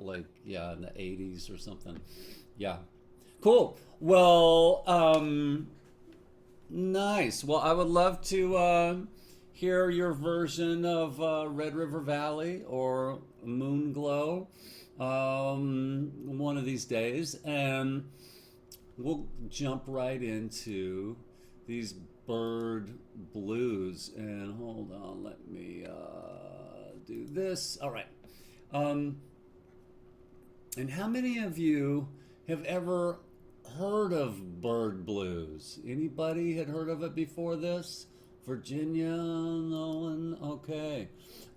like, yeah, in the 80s or something. Yeah. Cool. Well, nice. Well, I would love to hear your version of Red River Valley or Moon Glow one of these days. And we'll jump right into these bird blues. And hold on, let me do this. All right. Um, and how many of you have ever heard of bird blues? Anybody had heard of it before this? Virginia? No one? Okay.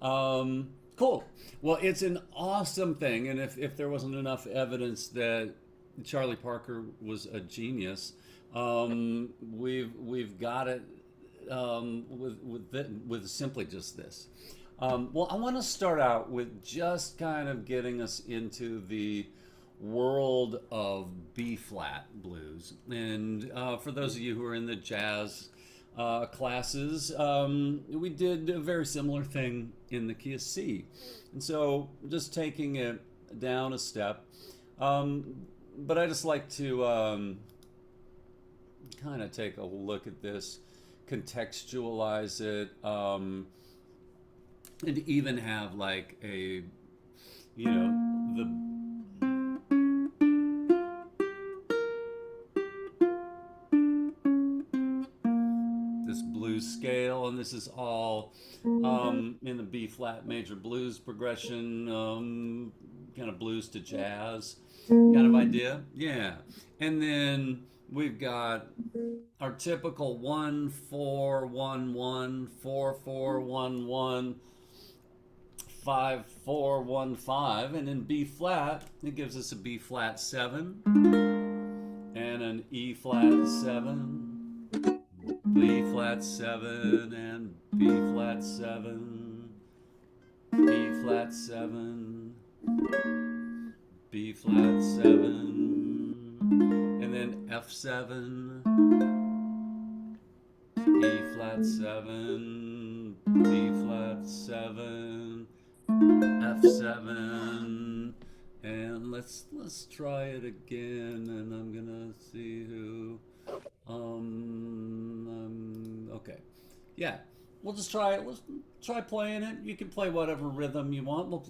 Cool. Well, it's an awesome thing. And if there wasn't enough evidence that Charlie Parker was a genius, we've got it with simply just this. Well, I want to start out with just kind of getting us into the world of B flat blues. And for those of you who are in the jazz classes, we did a very similar thing in the key of C. And so just taking it down a step. But I just like to kind of take a look at this, contextualize it, and even have like a, the this blues scale, and this is all in the B flat major blues progression, kind of blues to jazz kind of idea. Yeah. And then we've got our typical 1 4 1 1 4 4 1 1 5 4 1 5, and in B flat it gives us a B flat 7 and an E flat 7, B flat 7 and B flat 7, E flat 7, B flat 7, and then F7, E flat 7, B flat 7, F7, and let's try it again, and I'm gonna see who okay. Yeah. We'll just try it. Let's try playing it. You can play whatever rhythm you want. We'll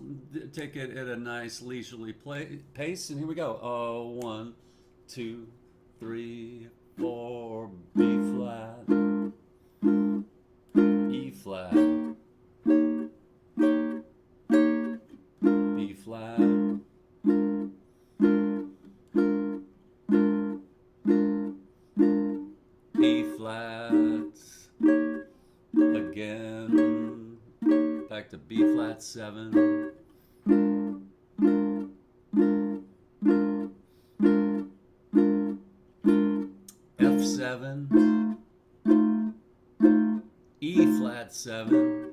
take it at a nice leisurely pace, and here we go. 1, 2, 3, 4, B flat, E flat, B flat, E flat, again, back to B flat 7, F7, E flat 7,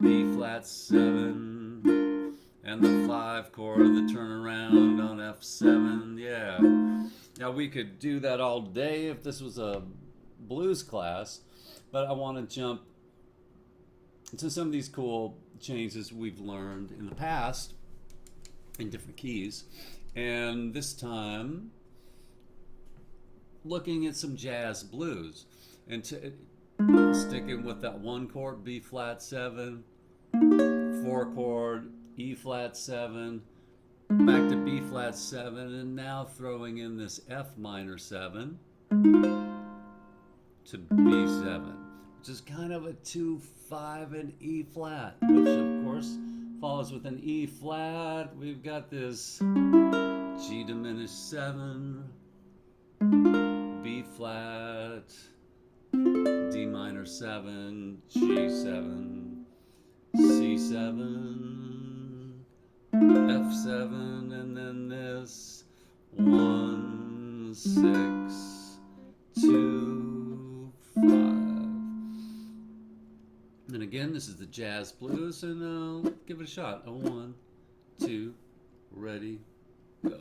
B flat 7, and the 5 chord, the turnaround on F7. Yeah. Now we could do that all day if this was a blues class, but I want to jump to some of these cool changes we've learned in the past in different keys, and this time looking at some jazz blues and sticking with that 1 chord B flat 7, 4 chord E flat 7, back to B flat 7, and now throwing in this F minor 7 to B7, which is kind of a 2 5 and E flat, which of course follows with an E flat. We've got this G diminished 7, B flat, D minor 7, G7, C7, F7, and then this 1 6 2 5. And again, this is the jazz blues, and give it a shot. 1 2, ready, go.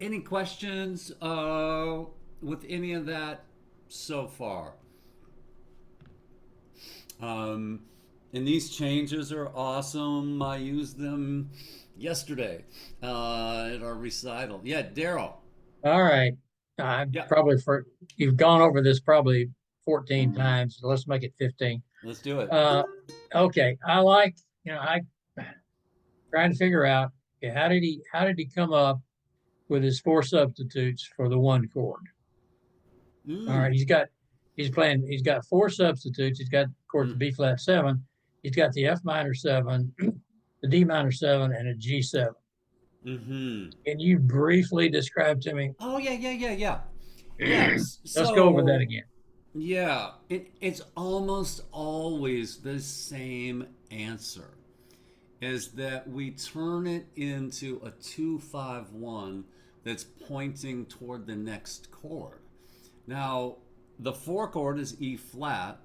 Any questions with any of that so far? Um, and these changes are awesome. I used them yesterday at our recital. Yeah, Daryl. All right. I Yeah, probably for you've gone over this probably 14 times. So let's make it 15. let's do it. Uh, okay. I like, I trying to figure out, okay, how did he come up with his four substitutes for the one chord? All Mm, right. He's got four substitutes. He's got, of course, mm, the B flat seven. He's got the F minor seven, the D minor seven, and a G7. mm-hmm. Can you briefly describe to me? Oh yeah, yeah, yeah, yeah. Yes. Let's go over that So again. yeah, it's almost always the same answer. Is that we turn it into a 2-5-1 that's pointing toward the next chord. Now, the four chord is E flat,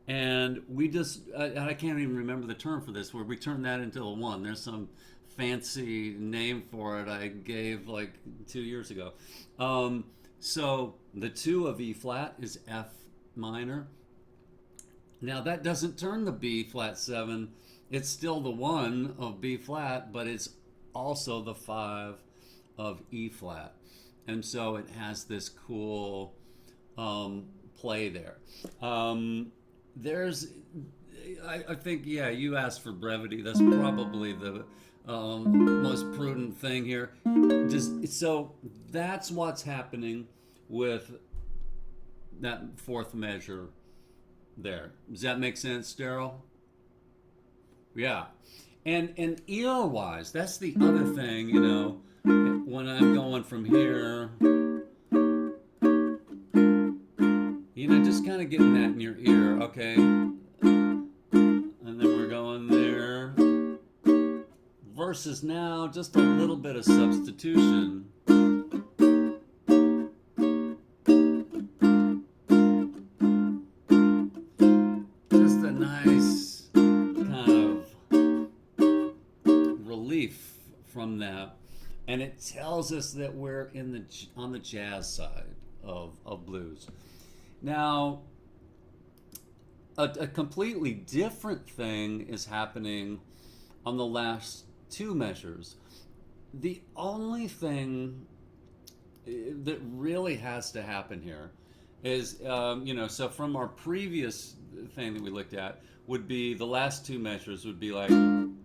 and we just, I can't even remember the term for this, where we turn that into a one. There's some fancy name for it I gave like 2 years ago. Um, so the two of E flat is F minor. Now that doesn't turn the B flat seven. It's still the one of B flat, but it's also the five of E flat. And so it has this cool play there. There's, I think, yeah, you asked for brevity. That's probably the most prudent thing here. So that's what's happening with that fourth measure there. Does that make sense, Daryl? Yeah. And ear wise, that's the other thing, when I'm going from here, just kind of getting that in your ear, okay? And then we're going there. Versus now, just a little bit of substitution. Just a nice kind of relief from that. And it tells us that we're on the jazz side of blues. Now, a completely different thing is happening on the last two measures. The only thing that really has to happen here is, so from our previous thing that we looked at, would be the last two measures would be like in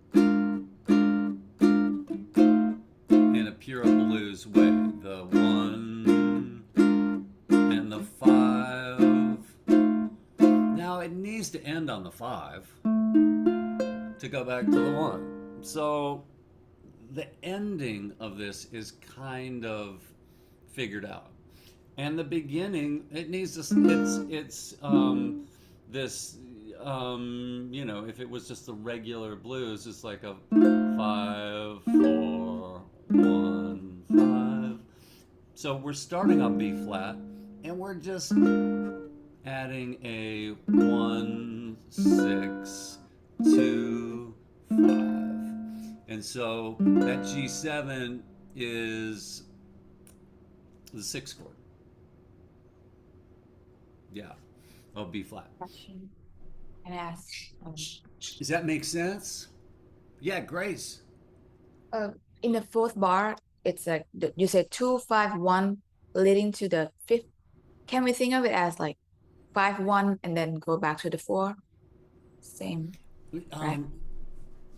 a pure blues way. The one and the five. Now it needs to end on the five to go back to the one. So the ending of this is kind of figured out. And the beginning, it needs to, it's this, if it was just the regular blues, it's like a 5-4-1-5. So we're starting on B flat, and we're just adding a 1-6-2-5. And so that G7 is the sixth chord. Yeah, of B flat. Question and ask. Does that make sense? Yeah, Grace. Uh, in the fourth bar, it's like you said 2-5-1 leading to the fifth. Can we think of it as like 5-1 and then go back to the four? Same, right? Um,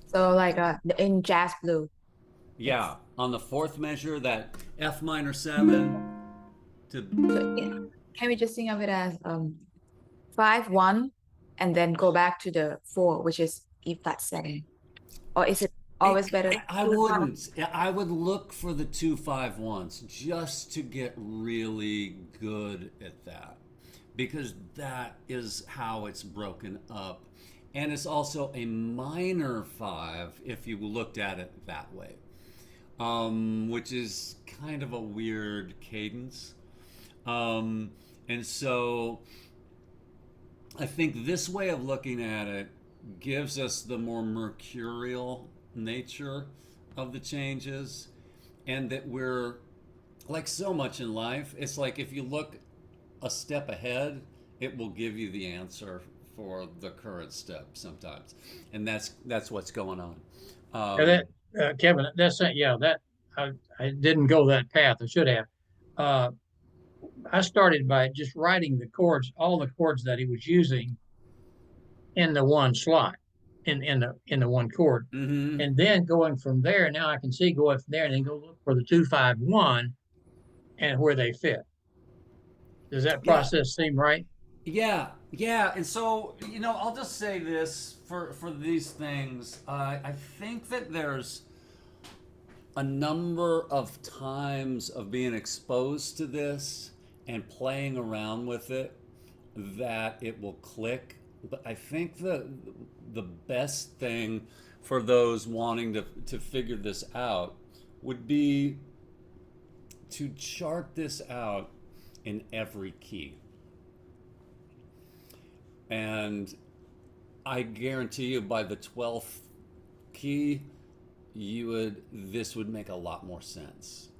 So like in jazz blue, yeah, it's on the fourth measure, that F minor seven to so can we just think of it as 5-1 and then go back to the four, which is E flat seven? Or is it always better I to wouldn't. I would look for the 2-5-1s just to get really good at that, because that is how it's broken up, and it's also a minor five if you looked at it that way, which is kind of a weird cadence. And so I think this way of looking at it gives us the more mercurial nature of the changes, and that we're like so much in life, it's like if you look a step ahead, it will give you the answer for the current step sometimes, and that's what's going on. Yeah, Um, Kevin, that's it. Yeah, that I didn't go that path. I should have. Uh, I started by just writing the chords, all the chords that he was using in the one slot, in the one chord, hmm and then going from there. Now I can see going from there and then go look for the 2 5 1 and where they fit. Does that Yeah, process seem right? yeah. And so, I'll just say this for these things. I think that there's a number of times of being exposed to this and playing around with it that it will click. But I think the best thing for those wanting to figure this out would be to chart this out in every key. And I guarantee you by the 12th key, this would make a lot more sense.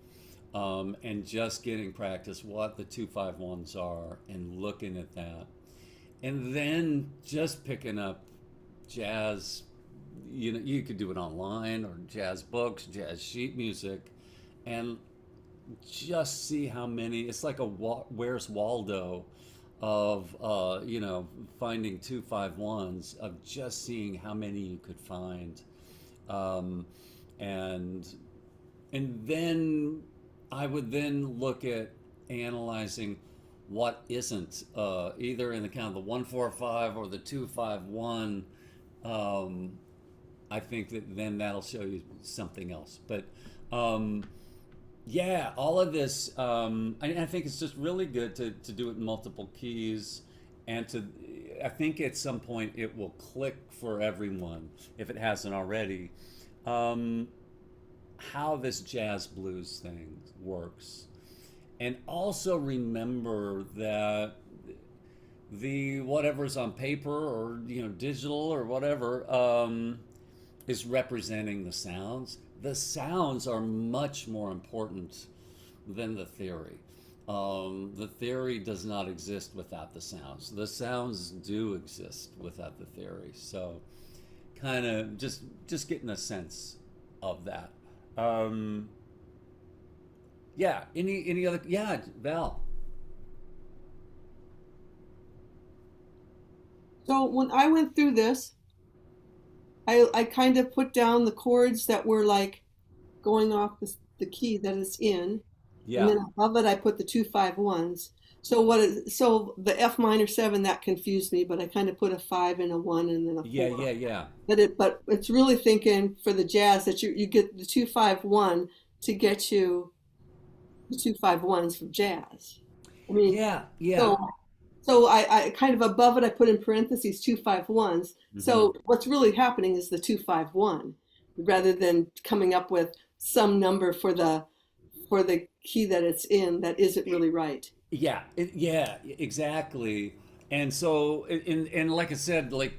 And just getting practice what the 2 5 1s are and looking at that. And then just picking up jazz. You could do it online or jazz books, jazz sheet music, and just see how many. It's like a Where's Waldo of finding 2 5 1s, of just seeing how many you could find, um, and then I would then look at analyzing what isn't, either in the kind of the 1 4 5 or the 2 5 1. Um, I think that then that'll show you something else. But um, yeah, all of this, I think it's just really good to do it in multiple keys, and I think at some point it will click for everyone, if it hasn't already, um, how this jazz blues thing works. And also remember that the whatever's on paper or digital or whatever, is representing the sounds. The sounds are much more important than the theory. The theory does not exist without the sounds. The sounds do exist without the theory. So, kind of just getting a sense of that. Um, yeah. Any other? Yeah, Val. So when I went through this, I kind of put down the chords that were like going off the key that it's in, and Yeah. then above it I put the 2 5 1s. So the F minor 7 that confused me, but I kind of put a 5 and a 1 and then a Yeah. 4. Yeah. Yeah. But it's really thinking for the jazz that you get the 2 5 1 to get you the 2 5 1s from jazz. I mean, Yeah. Yeah. so so I kind of above it, I put in parentheses 2 5 1s. hmm So what's really happening is the 2 5 1, rather than coming up with some number for the key that it's in that isn't really right. Yeah, yeah, exactly. And so, and like I said, like,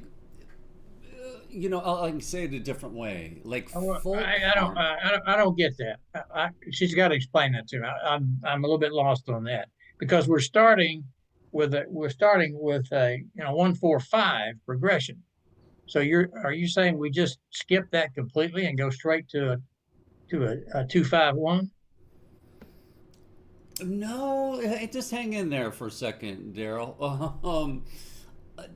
I can say it a different way. Like folk harm. I don't get that. She's got to explain that to me. I'm a little bit lost on that because we're starting with a 1 4 5 progression. So are you saying we just skip that completely and go straight to a 2 5 1? No, just hang in there for a second, Daryl.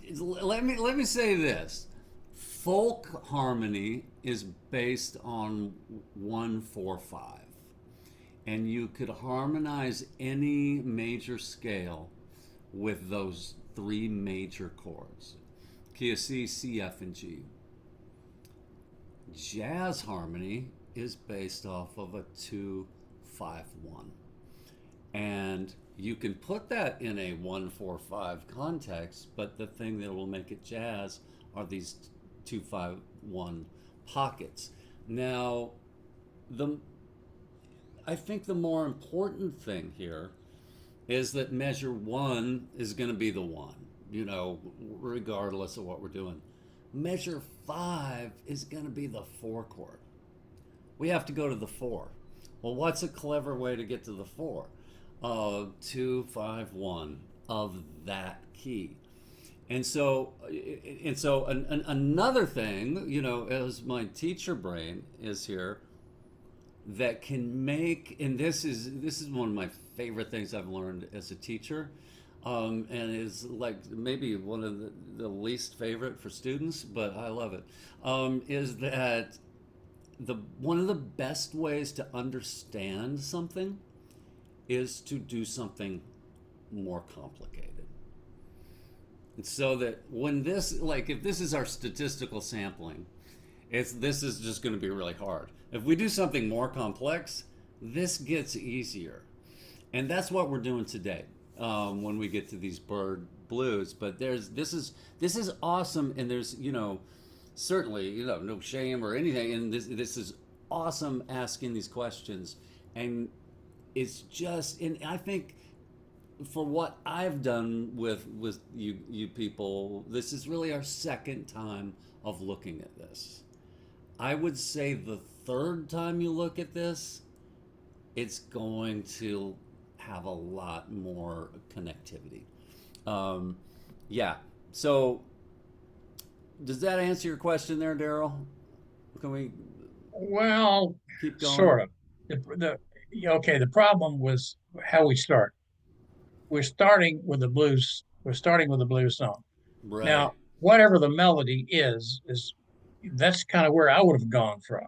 Let me say this: folk harmony is based on 1 4 5, and you could harmonize any major scale with those three major chords: key of C, C, F, and G. Jazz harmony is based off of a 2 5 1, and you can put that in a 1 4 5 context, but the thing that will make it jazz are these 2 5 1 pockets. Now, the I think the more important thing here is that measure one is going to be the one, regardless of what we're doing. Measure five is going to be the four chord. We have to go to the four. Well, what's a clever way to get to the 4? 2, 5, 1 of that key. And so another thing, you know, as my teacher brain is here, that can make, and this is one of my favorite things I've learned as a teacher, and is like maybe one of the least favorite for students, but I love it. Is that the one of the best ways to understand something is to do something more complicated. And so that when this, like, if this is our statistical sampling, this is just going to be really hard. If we do something more complex, this gets easier, and that's what we're doing today when we get to these bird blues. But this is awesome, and there's, you know, certainly, you know, no shame or anything, and this is awesome asking these questions, and it's just, and I think for what I've done with you people, this is really our second time of looking at this. I would say the third time you look at this, it's going to have a lot more connectivity. Um, yeah. So, does that answer your question there, Daryl? Can we Well, keep going? sort of. Okay, the problem was how we start. We're starting with the blues. We're starting with the blues song. Right. Now, whatever the melody is that's kind of where I would have gone from.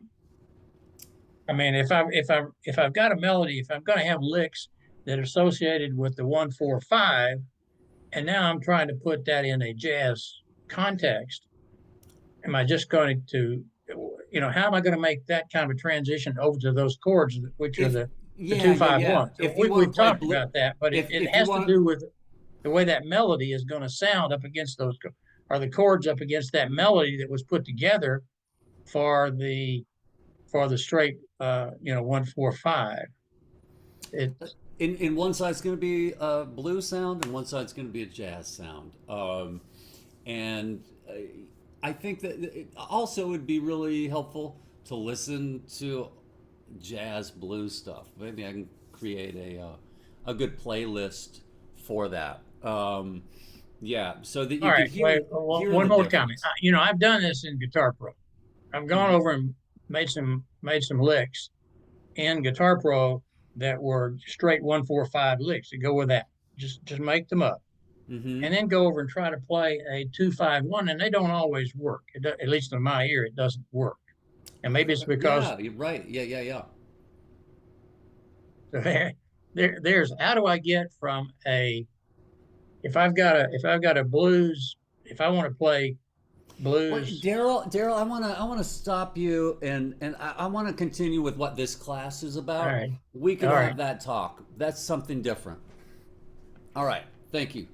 I mean, if I've got a melody, if I'm going to have licks that are associated with the 1 4 5, and now I'm trying to put that in a jazz context, am I just going to, how am I going to make that kind of a transition over to those chords, which are If the Yeah, two yeah, five yeah. one? So If you want to we've play talked blue, about that, but it if you has to want do with the way that melody is going to sound up against those, or the chords up against that melody that was put together for the straight 1 4 5. It in one side's going to be a blues sound, and one side's going to be a jazz sound. And I think that it also would be really helpful to listen to jazz blues stuff. Maybe I can create a good playlist for that. Yeah, so that All you could right. Wait, hear one the more comment. difference. I've done this in Guitar Pro. I've gone Hmm. over and made some licks in Guitar Pro that were straight 1 4 5 licks to go with that. Just make them up, Hmm. and then go over and try to play a 2 5 1, and they don't always work. At least in my ear, it doesn't work. And maybe it's because Yeah, you're right. Yeah, yeah, yeah. there's how do I get from a if I've got a blues, if I want to play Well, blues. Daryl, I wanna stop you, and I want to continue with what this class is All about. right. We could All right. have that talk. That's something different. All right, thank you.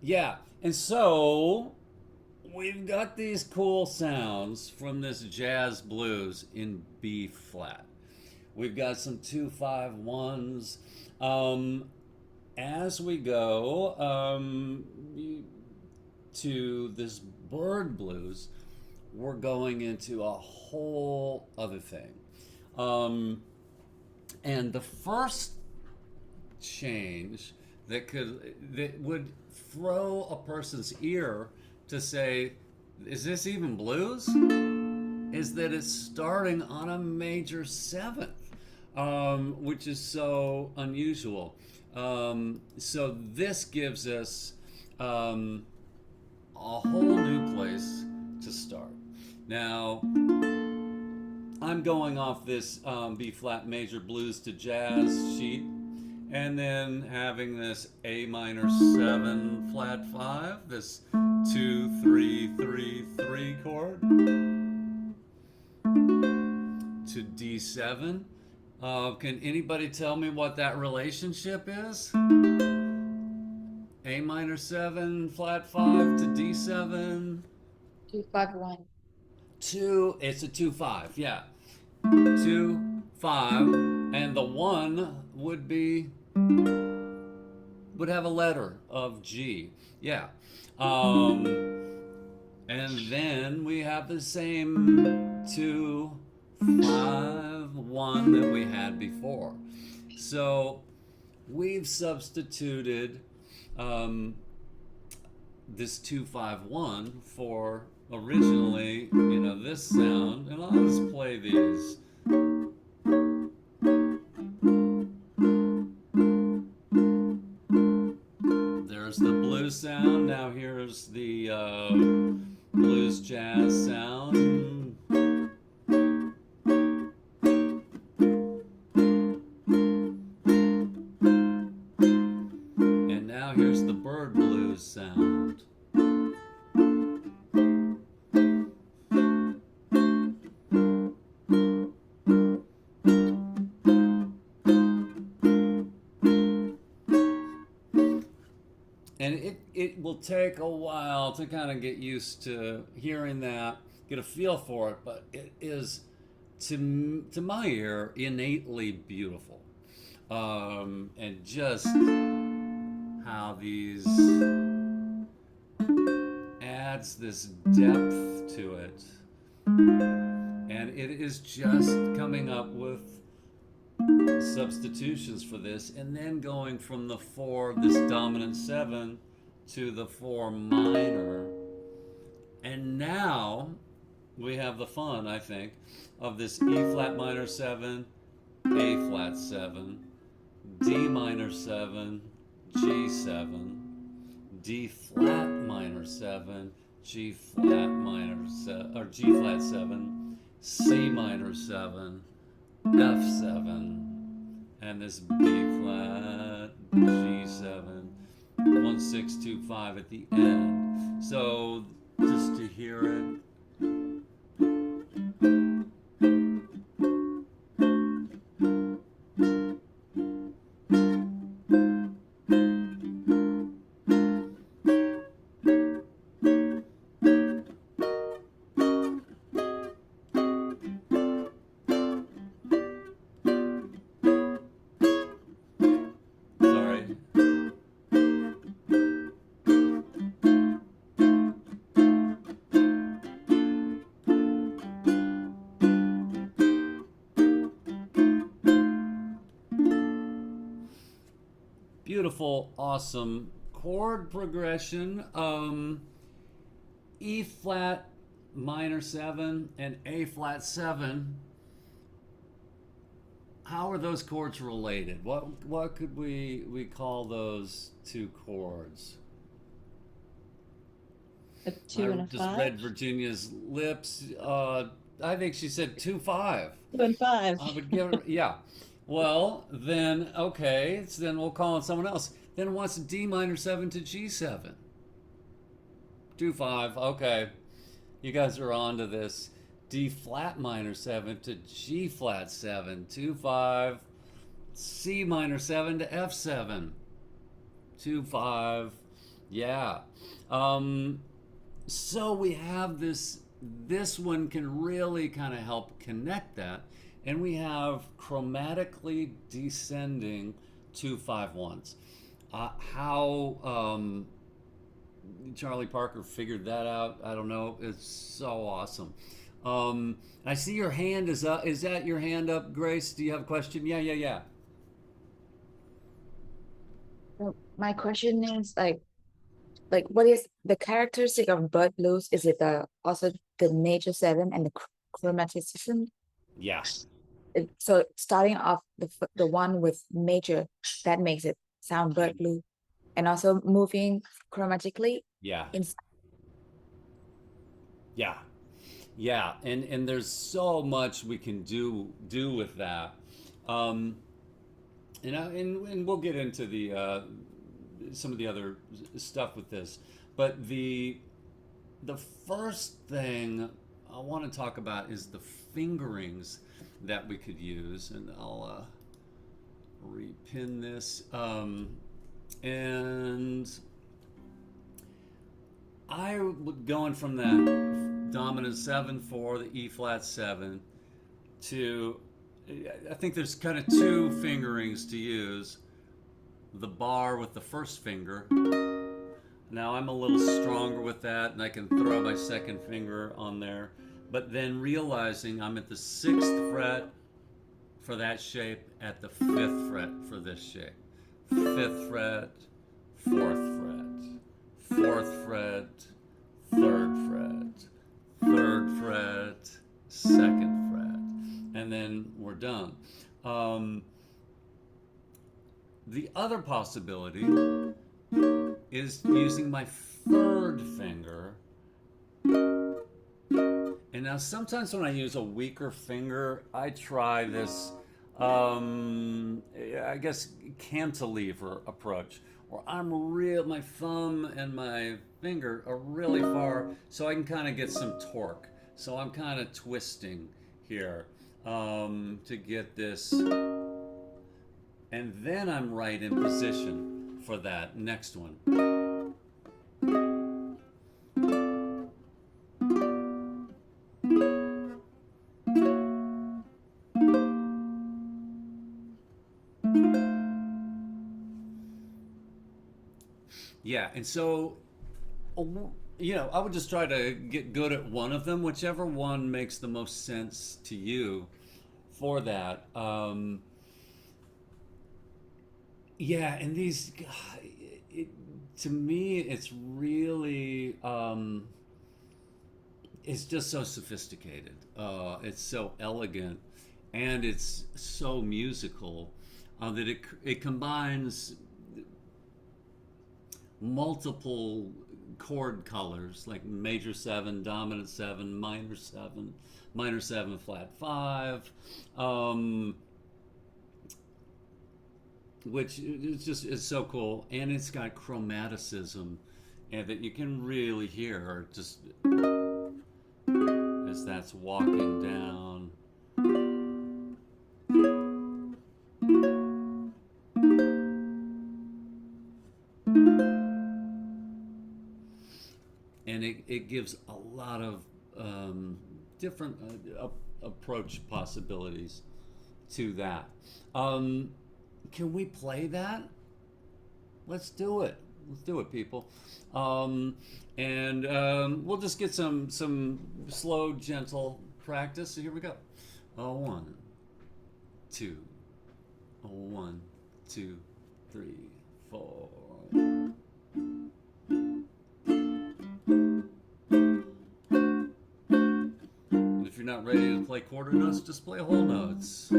Yeah, and so we've got these cool sounds from this jazz blues in B flat. We've got some 2 5 1s. As we go to this bird blues, we're going into a whole other thing. Um, and the first change that would throw a person's ear to say, is this even blues? Is that it's starting on a major seventh, which is so unusual. So this gives us a whole new place to start. Now, I'm going off this B flat major blues to jazz sheet, and then having this A minor 7 flat 5, this 2 3 3 3 chord to D7. Can anybody tell me what that relationship is? A minor 7 flat 5 to D7. 2 5 1. It's a 2 5, yeah. 2 5, and the 1 would have a letter of G, yeah. And then we have the same 2 5 one that we had before. So we've substituted this 251 for originally, this sound, and I'll just play these. There's the blues sound. Now here's the blues jazz sound. And now here's the bird blues sound. And it will take a while to kind of get used to hearing that, get a feel for it, but it is, to my ear, innately beautiful. And just how these adds this depth to it. And it is just coming up with substitutions for this, and then going from the 4, this dominant 7, to the 4 minor. And now we have the fun, I think, of this E flat minor 7, A flat 7, D minor 7, G7, D flat minor 7, G flat minor 7, or G flat 7, C minor 7, F7, and this B flat, G7, 1 6 2 5 at the end. So just to hear it. Sorry. Beautiful, awesome chord progression. E flat minor 7 and A flat 7. How are those chords related? What could we call those two chords? A 2 and a just 5. read Virginia's lips. I think she said 2 5. 2 and 5. I would give her, yeah. Well, then, okay, so then we'll call on someone else. Then what's D minor 7 to G7? 2 5, okay. You guys are on to this. D flat minor 7 to G flat 7, 2 5. C minor 7 to F7, 2 5. Yeah. So we have this one can really kind of help connect that. And we have chromatically descending 2 5 1s. How Charlie Parker figured that out, I don't know. It's so awesome. I see your hand is up. Is that your hand up, Grace? Do you have a question? Yeah. So my question is like what is the characteristic of bird blues? Is it also the major 7 and the chromaticism? Yeah. So starting off the one with major, that makes it sound bird blue, and also moving chromatically. Yeah. In Yeah. And there's so much we can do with that. And we'll get into the some of the other stuff with this. But the first thing I want to talk about is the fingerings that we could use, and I'll repin this. And I would going from that dominant 7/4, the E flat 7, to I think there's kind of 2 fingerings to use. The bar with the first finger. Now I'm a little stronger with that, and I can throw my second finger on there. But then realizing I'm at the 6th fret for that shape at the 5th fret for this shape. 5th fret, 4th fret, 4th fret, 3rd fret, 3rd fret, 2nd fret, and then we're done. The other possibility is using my 3rd finger. And now sometimes when I use a weaker finger, I try this, I guess, cantilever approach, where my thumb and my finger are really far, so I can kind of get some torque. So I'm kind of twisting here to get this, and then I'm right in position for that next one. Yeah, and so, I would just try to get good at one of them, whichever one makes the most sense to you for that. Yeah, and these, to me, it's really, it's just so sophisticated. It's so elegant, and it's so musical that it combines multiple chord colors like major 7, dominant 7, minor 7, flat 5, which is so cool, and it's got chromaticism, and that you can really hear just as that's walking down. And it gives a lot of different approach possibilities to that. Can we play that? Let's do it. Let's do it, people. We'll just get some slow, gentle practice. So here we go. 1, 2, 1, 2, 3, 4. If you're not ready to play quarter notes, just play whole notes.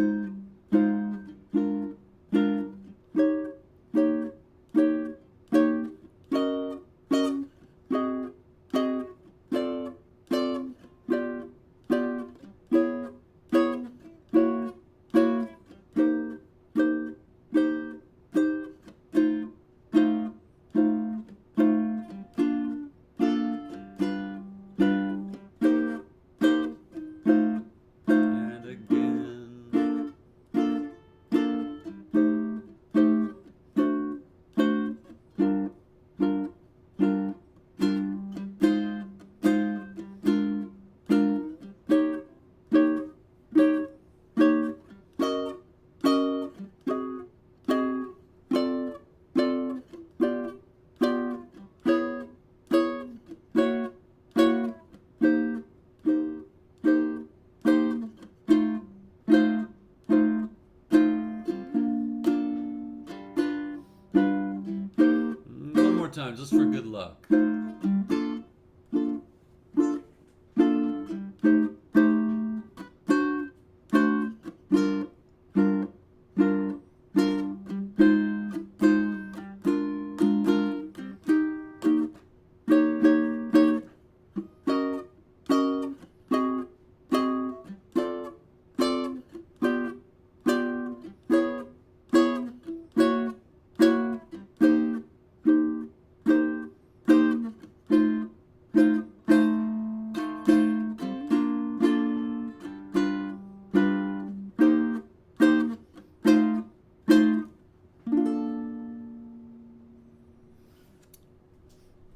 One more time, just for good luck.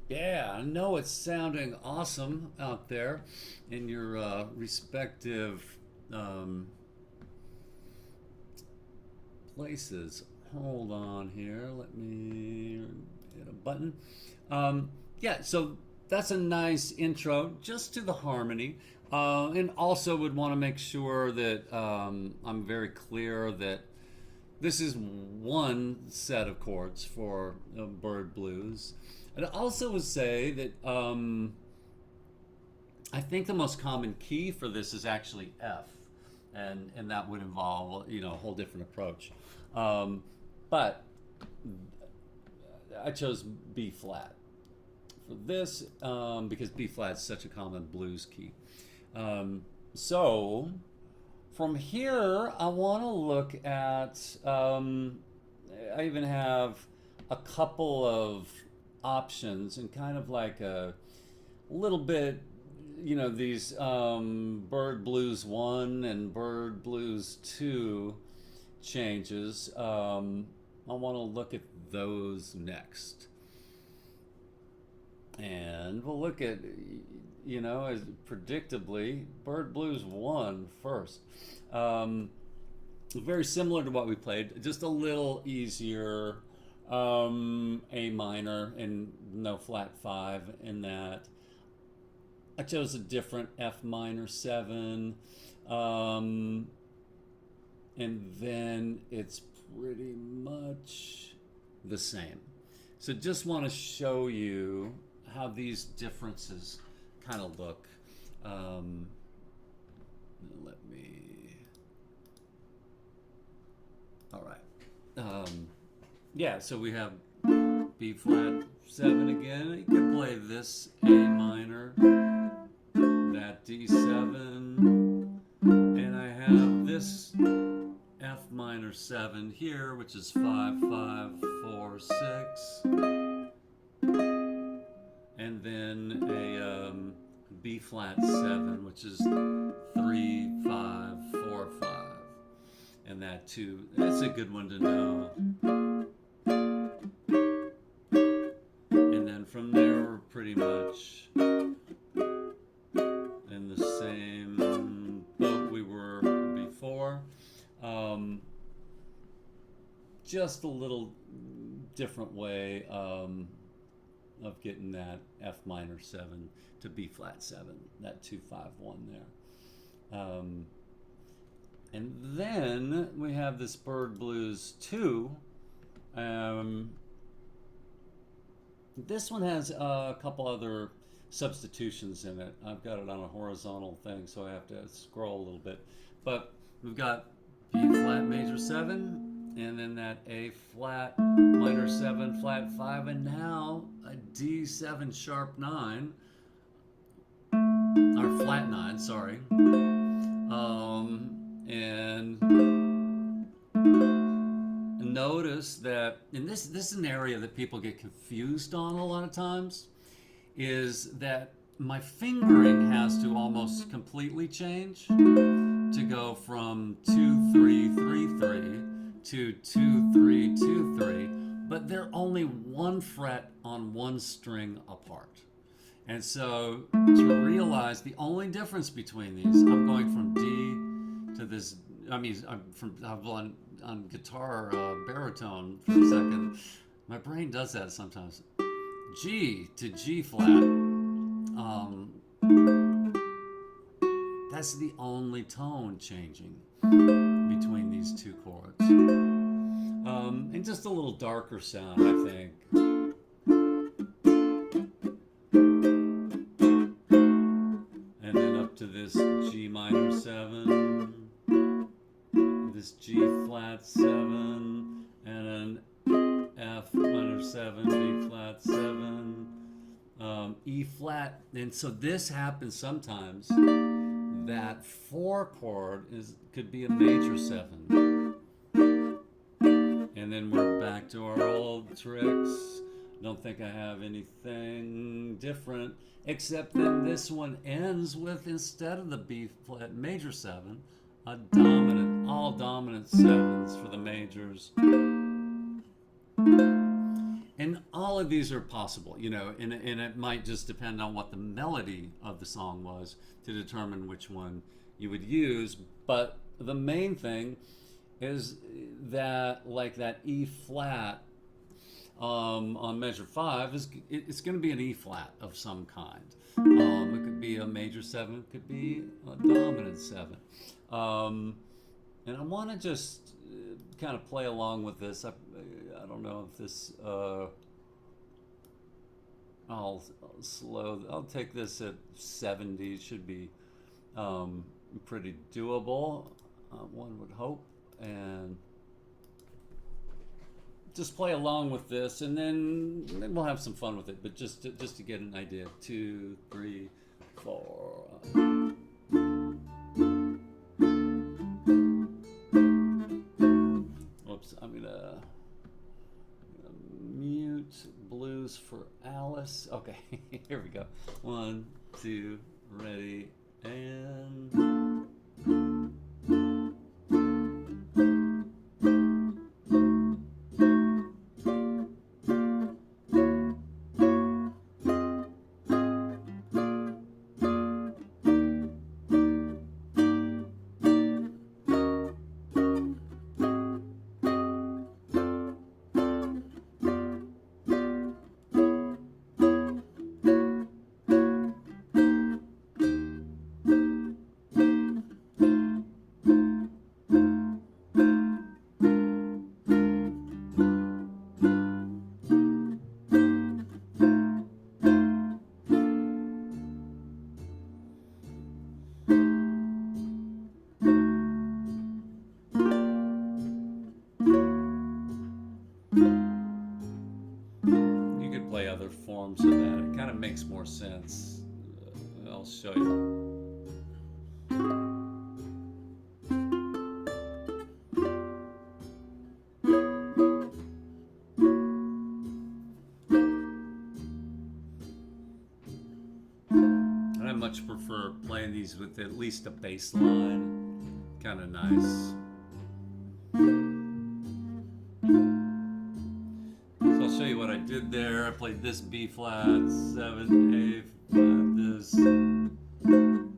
Yeah, I know it's sounding awesome out there in your respective places. Hold on here. Let me hit a button. Yeah, so that's a nice intro just to the harmony. And also would want to make sure that I'm very clear that this is one set of chords for bird blues. And I also would say that I think the most common key for this is actually F, and that would involve a whole different approach. But I chose B flat for this because B flat is such a common blues key. So from here, I want to look at. I even have a couple of options and kind of like a little bit. These Bird Blues 1 and Bird Blues 2 changes. I want to look at those next. And we'll look at, as predictably, Bird Blues 1 first. Very similar to what we played, just a little easier. A minor and no flat 5 in that. I chose a different F minor 7, and then it's pretty much the same. So just want to show you how these differences kind of look. Let me. All right. Yeah. So we have B flat 7 again. You could play this A minor. That D7, and I have this F minor 7 here, which is 5, 5, 4, 6, and then a B flat 7, which is 3, 5, 4, 5, and that too. That's a good one to know. And then from there, we're pretty much in the same boat we were before. Just a little different way of getting that F minor 7 to B flat 7, that 2, 5, 1 there. And then we have this Bird Blues 2. This one has a couple other substitutions in it. I've got it on a horizontal thing, so I have to scroll a little bit. But we've got B flat major 7, and then that A flat minor 7 flat 5, and now a D7 sharp 9, or flat 9, sorry. And notice that, and this is an area that people get confused on a lot of times, is that my fingering has to almost completely change to go from 2, 3, 3, 3 to 2, 3, 2, 3, but they're only one fret on one string apart. And so to realize the only difference between these, I'm going from D to this, I'm on guitar baritone for a second. My brain does that sometimes. G to G flat. That's the only tone changing between these two chords. And just a little darker sound, I think. And then up to this G minor 7, this G flat 7, and an F minor 7, B flat 7, E flat. And so this happens sometimes. That 4 chord could be a major 7. And then we're back to our old tricks. Don't think I have anything different, except that this one ends with, instead of the B flat major 7, a dominant, all dominant 7s for the majors. And all of these are possible, and it might just depend on what the melody of the song was to determine which one you would use. But the main thing is that, like that E flat, on measure 5 it's going to be an E flat of some kind. It could be a major 7, it could be a dominant 7. And I want to just kind of play along with this. I don't know if this. I'll take this at 70. Should be pretty doable. One would hope, and just play along with this, and then we'll have some fun with it. But just to get an idea. 2, 3, 4. Oops, I'm gonna mute blues for Alice. Okay, here we go. 1, 2, ready, and. Play other forms of that. It kind of makes more sense. I'll show you. And I much prefer playing these with at least a bass line. Kind of nice. Show you what I did there. I played this B flat, 7, A flat,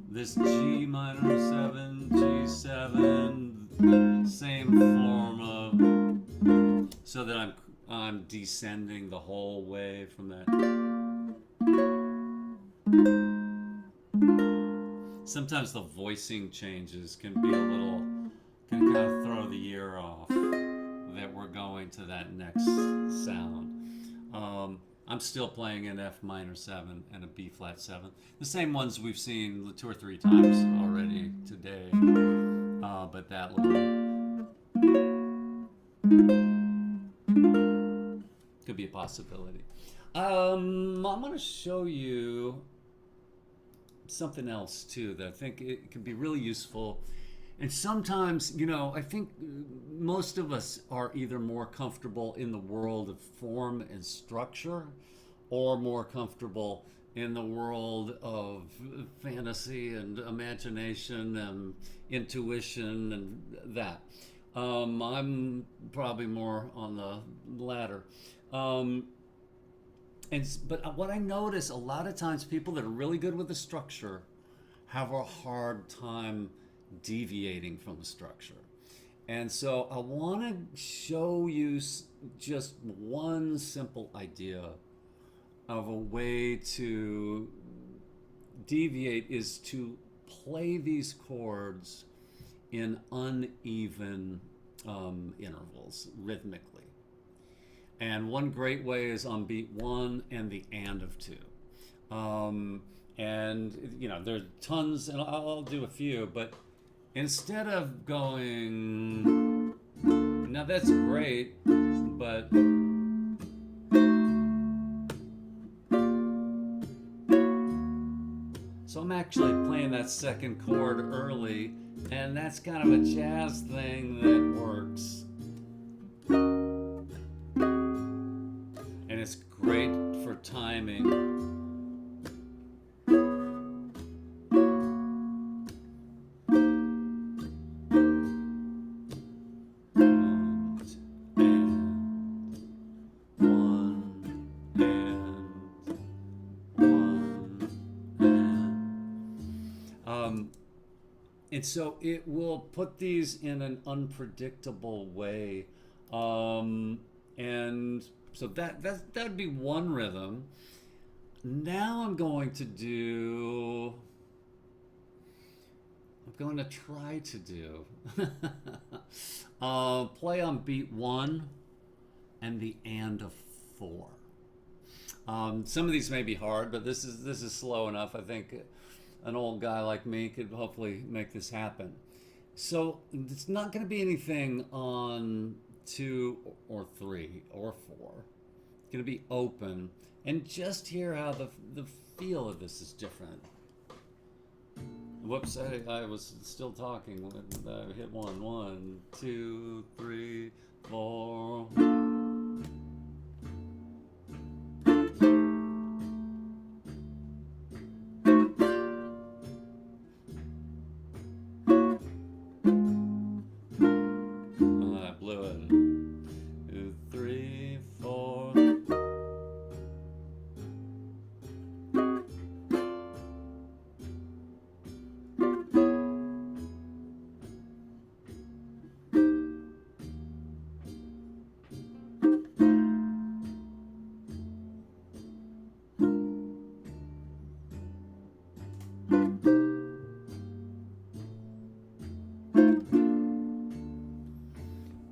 this G minor 7, G7, same form of, so that I'm descending the whole way from that. Sometimes the voicing changes can be can kind of throw the ear off that we're going to that next sound. I'm still playing an F minor 7 and a B flat 7. The same ones we've seen 2 or 3 times already today. But that little could be a possibility. I'm going to show you something else too that I think it can be really useful. And sometimes, I think most of us are either more comfortable in the world of form and structure or more comfortable in the world of fantasy and imagination and intuition and that. I'm probably more on the latter. But what I notice a lot of times, people that are really good with the structure have a hard time deviating from the structure. And so I want to show you just one simple idea of a way to deviate is to play these chords in uneven intervals rhythmically. And one great way is on beat 1 and the and of 2. And there's tons, and I'll do a few, but instead of going, now that's great, but so I'm actually playing that second chord early, and that's kind of a jazz thing that works. And it's great for timing. And so it will put these in an unpredictable way. And So that'd be one rhythm. Now I'm going to try to do play on beat 1 and the and of 4. Some of these may be hard, but this is slow enough. I think an old guy like me could hopefully make this happen. So it's not going to be anything on 2 or 3 or 4. It's going to be open, and just hear how the feel of this is different. Whoops, I was still talking when I hit 1. 1, 2, 3, 4. I blew it. 2, 3, 4.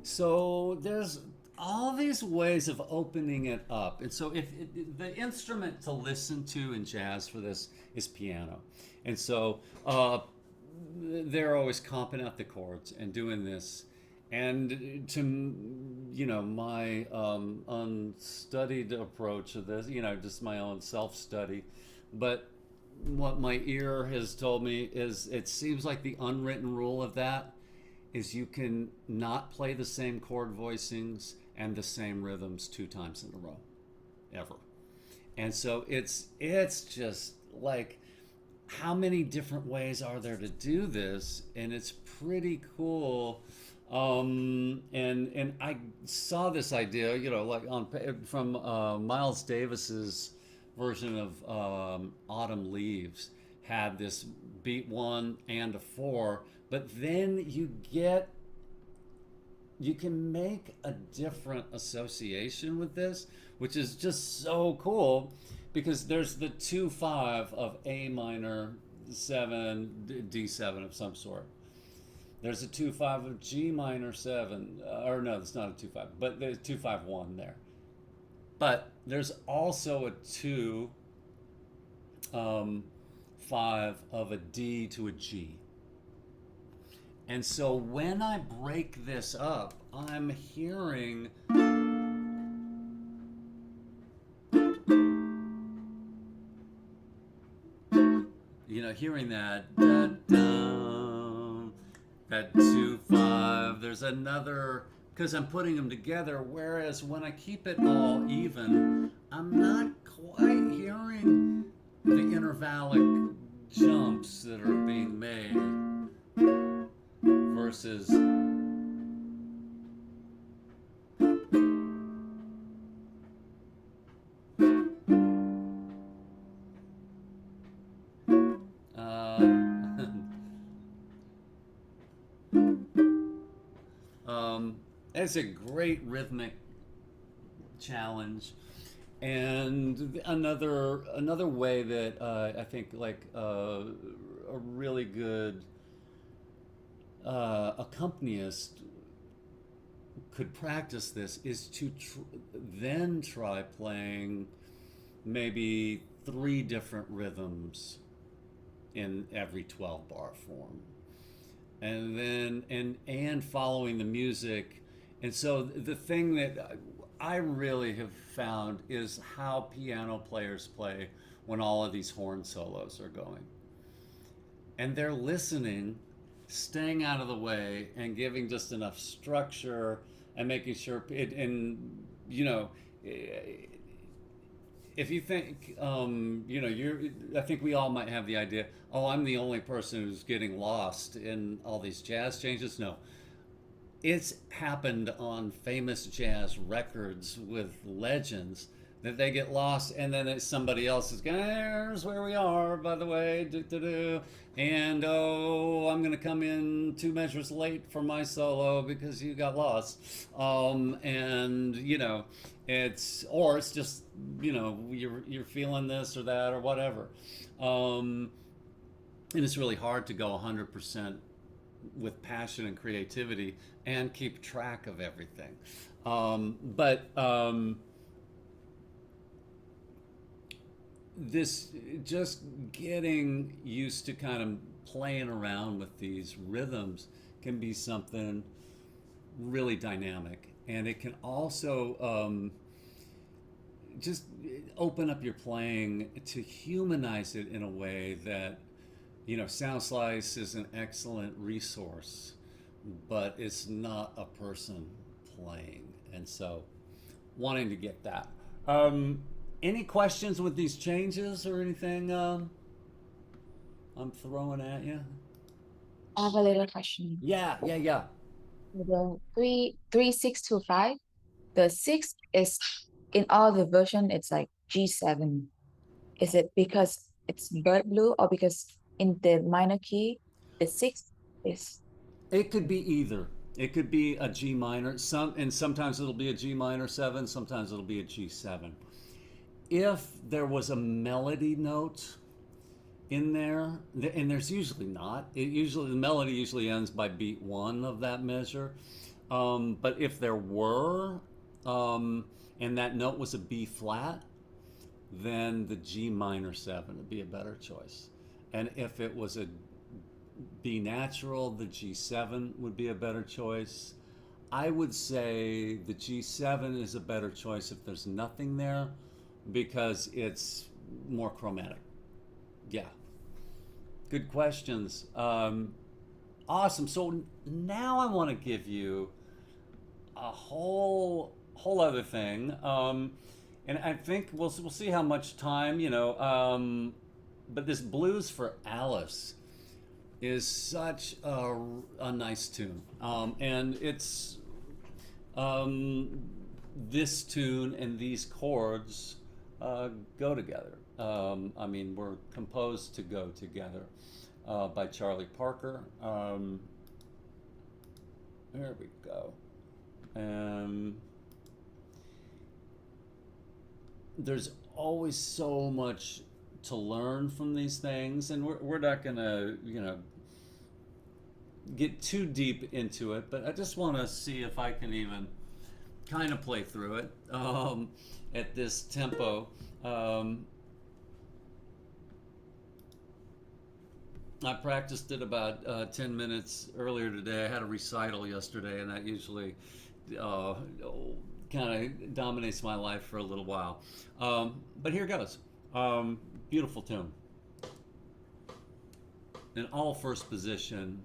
So there's all these ways of opening it up. And so if the instrument to listen to in jazz for this is piano. And so they're always comping out the chords and doing this. And to, my unstudied approach of this, just my own self-study. But what my ear has told me is it seems like the unwritten rule of that is you can not play the same chord voicings and the same rhythms 2 times in a row, ever. And so it's just like, how many different ways are there to do this? And it's pretty cool. And I saw this idea, like from Miles Davis's version of Autumn Leaves, had this beat 1 and a 4. But then you can make a different association with this, which is just so cool, because there's the 2/5 of A minor 7, D7 of some sort. There's a 2/5 of G minor 7, or no, it's not a 2/5, but there's 2/5 there. But there's also a 2/5 of a D to a G. And so when I break this up, I'm hearing hearing that that 2/5. There's another, because I'm putting them together. Whereas when I keep it all even, I'm not quite hearing the intervallic jumps that are being made. Versus it's a great rhythmic challenge. And another way that I think like a really good accompanist could practice this is to then try playing maybe 3 different rhythms in every 12 bar form, and then and following the music. And so the thing that I really have found is how piano players play when all of these horn solos are going, and they're listening, staying out of the way, and giving just enough structure and making sure it. And if you think I think we all might have the idea, oh, I'm the only person who's getting lost in all these jazz changes. No, it's happened on famous jazz records with legends that they get lost, and then it's somebody else is going, here's where we are, by the way, and oh, I'm going to come in 2 measures late for my solo because you got lost. And it's just, you're feeling this or that or whatever. And it's really hard to go 100% with passion and creativity and keep track of everything. But this just getting used to kind of playing around with these rhythms can be something really dynamic, and it can also just open up your playing to humanize it in a way that, Sound Slice is an excellent resource, but it's not a person playing. And so, wanting to get that. Any questions with these changes or anything I'm throwing at you? I have a little question. Yeah. The 3 6 2 5. The 6 is in all the version. It's like G7. Is it because it's bird blue, or because in the minor key the 6 is? It could be either. It could be a G minor, and sometimes it'll be a G minor 7, sometimes it'll be a G7. If there was a melody note in there, and there's usually not. The melody usually ends by beat 1 of that measure. But if there were, and that note was a B flat, then the G minor 7 would be a better choice. And if it was a B natural, the G7 would be a better choice. I would say the G7 is a better choice if there's nothing there, because it's more chromatic. Yeah. Good questions. Awesome. So now I want to give you a whole other thing, and I think we'll see how much time, but this Blues for Alice is such a nice tune, and it's this tune and these chords go together. I mean, were composed to go together by Charlie Parker. There we go. There's always so much to learn from these things, and we're not gonna, get too deep into it, but I just want to see if I can even kind of play through it at this tempo. I practiced it about 10 minutes earlier today. I had a recital yesterday, and that usually kind of dominates my life for a little while. But here goes. Beautiful tune. In all first position.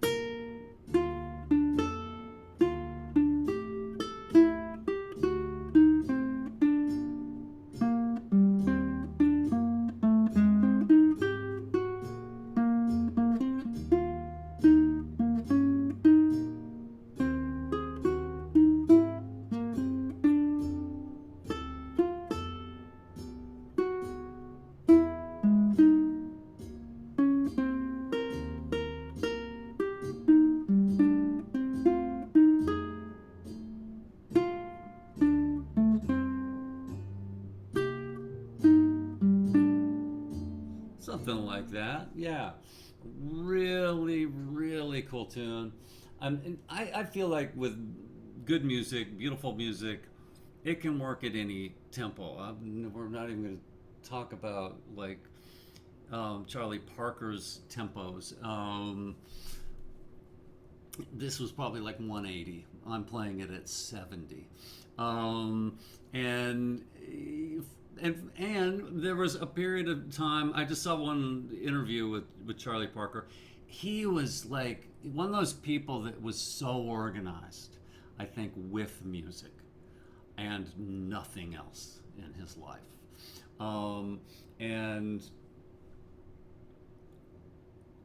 Something like that, yeah. Really, really cool tune. And I feel like with good music, beautiful music, it can work at any tempo. We're not even going to talk about like Charlie Parker's tempos. This was probably like 180. I'm playing it at 70. And there was a period of time, I just saw one interview with Charlie Parker. He was like one of those people that was so organized, I think, with music and nothing else in his life. And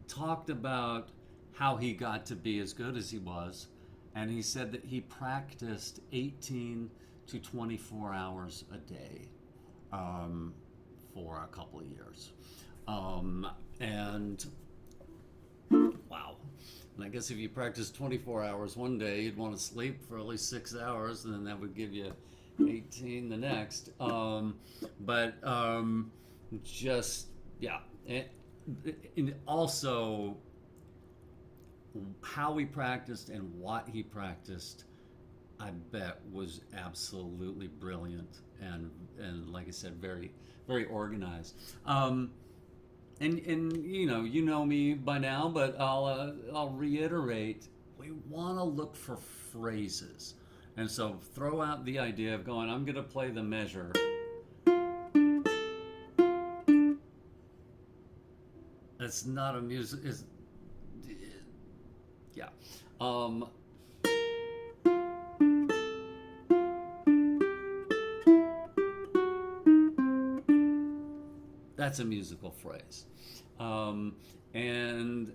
talked about how he got to be as good as he was. And he said that he practiced 18 to 24 hours a day for a couple of years. And wow. And I guess if you practice 24 hours one day, you'd want to sleep for at least 6 hours, and then that would give you 18 the next. But just, yeah. And also, how he practiced and what he practiced, I bet was absolutely brilliant and like I said, very very organized. And you know me by now, but I'll reiterate: we want to look for phrases, and so throw out the idea of going, I'm going to play the measure. That's not a music. Is yeah. Um, that's a musical phrase. And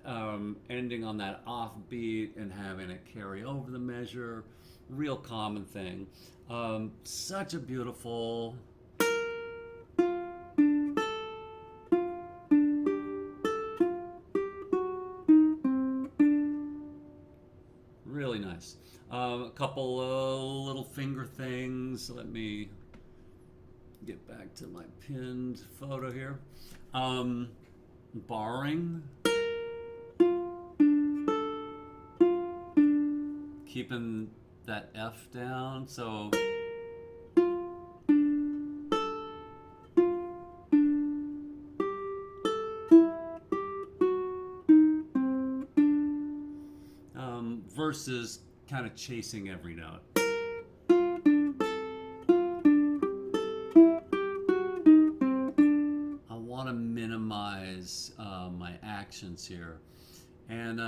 ending on that offbeat and having it carry over the measure, real common thing. Such a beautiful. Really nice. A couple little finger things. Let me get back to my pinned photo here. Barring. Keeping that F down. So. Versus kind of chasing every note. I want to minimize my actions here. And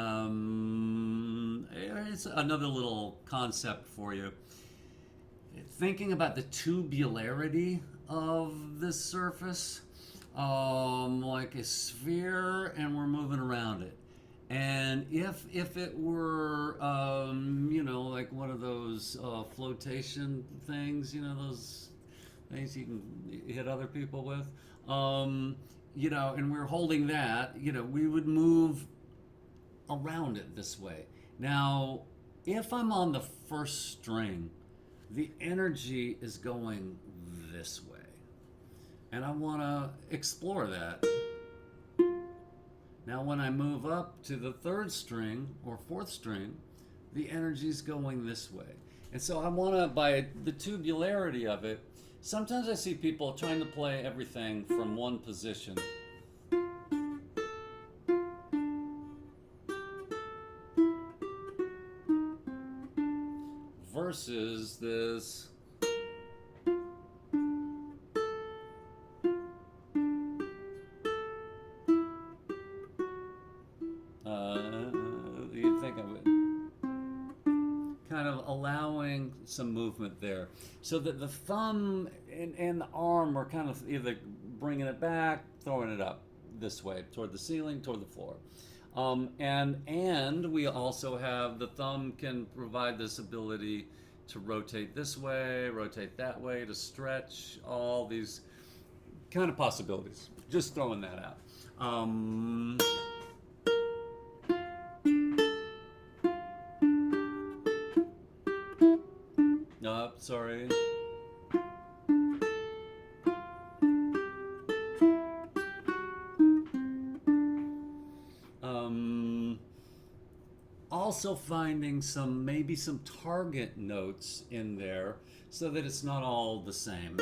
it's another little concept for you. Thinking about the tubularity of this surface, like a sphere, and we're moving around it. And if it were, like one of those flotation things, those things you can hit other people with, and we're holding that, we would move around it this way. Now, if I'm on the first string, the energy is going this way. And I want to explore that. Now, when I move up to the third string or fourth string, the energy's going this way. And so I want to, by the tubularity of it, sometimes I see people trying to play everything from one position. Versus this. You think of it, kind of allowing some movement there, so that the thumb and the arm are kind of either bringing it back, throwing it up this way toward the ceiling, toward the floor, and we also have the thumb can provide this ability to rotate this way, rotate that way, to stretch, all these kind of possibilities. Just throwing that out. Sorry. Also finding maybe some target notes in there so that it's not all the same.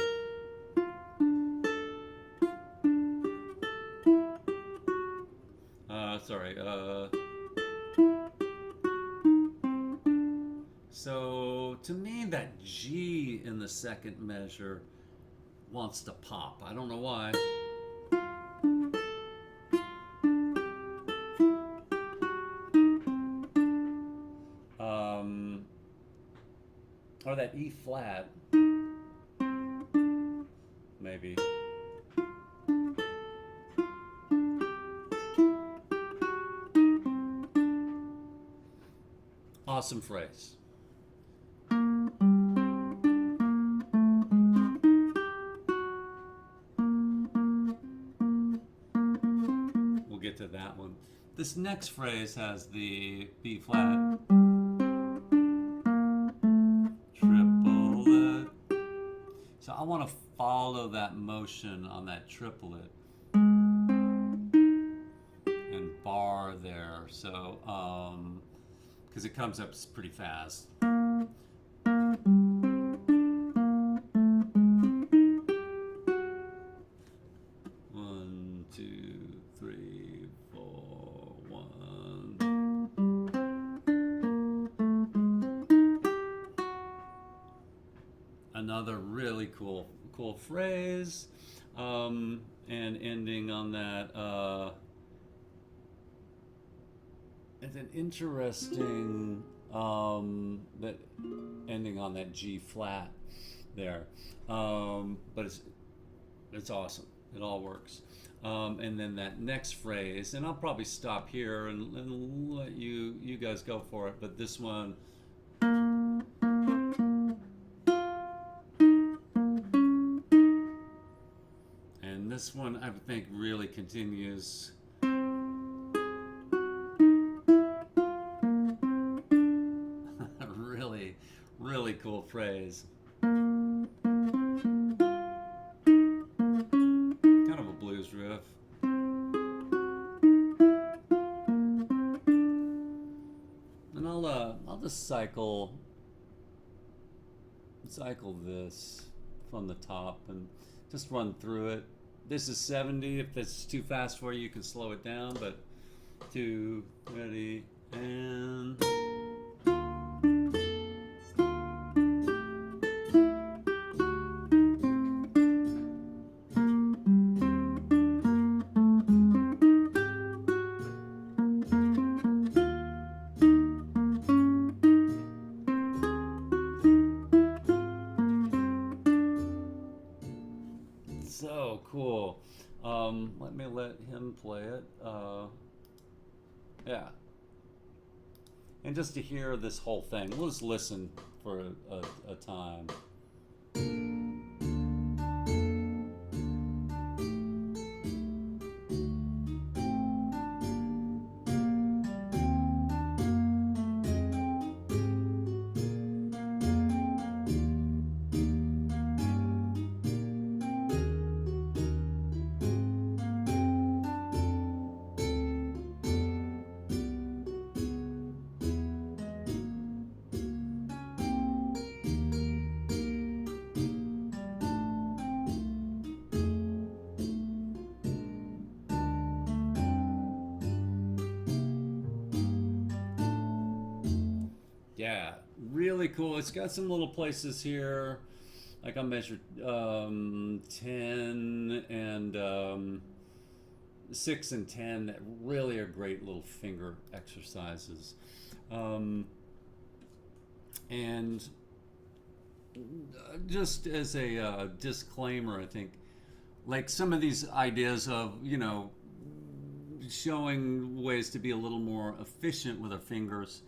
Sorry. So to me, that G in the second measure wants to pop. I don't know why. Or that E flat, maybe. Awesome phrase. We'll get to that one. This next phrase has the B flat. Triple that. I want to follow that motion on that triplet and bar there. So, because it comes up pretty fast. One, two, three, four, one. Another really cool phrase, and ending on that. It's an interesting that ending on that G flat there, but it's awesome. It all works. And then that next phrase, and I'll probably stop here and let you guys go for it. But this one. And this one, I think, really continues. Really, really cool phrase. Kind of a blues riff. And I'll just cycle this from the top and just run through it. This is 70. If it's too fast for you, you can slow it down, but 2, ready, and... So cool. Let me let him play it. Yeah. And just to hear this whole thing, we'll just listen for a time. Yeah, really cool. It's got some little places here, like I measured 10 and 6 and 10 that really are great little finger exercises. And just as a disclaimer, I think, like some of these ideas of, showing ways to be a little more efficient with our fingers,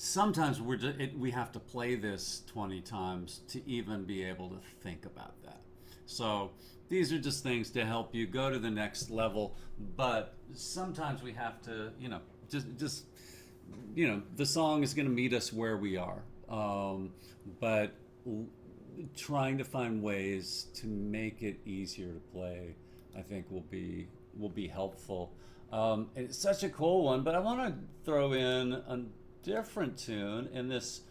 sometimes we have to play this 20 times to even be able to think about that. So these are just things to help you go to the next level, but sometimes we have to, just the song is going to meet us where we are, but trying to find ways to make it easier to play, I think will be helpful. It's such a cool one, but I want to throw in a different tune in this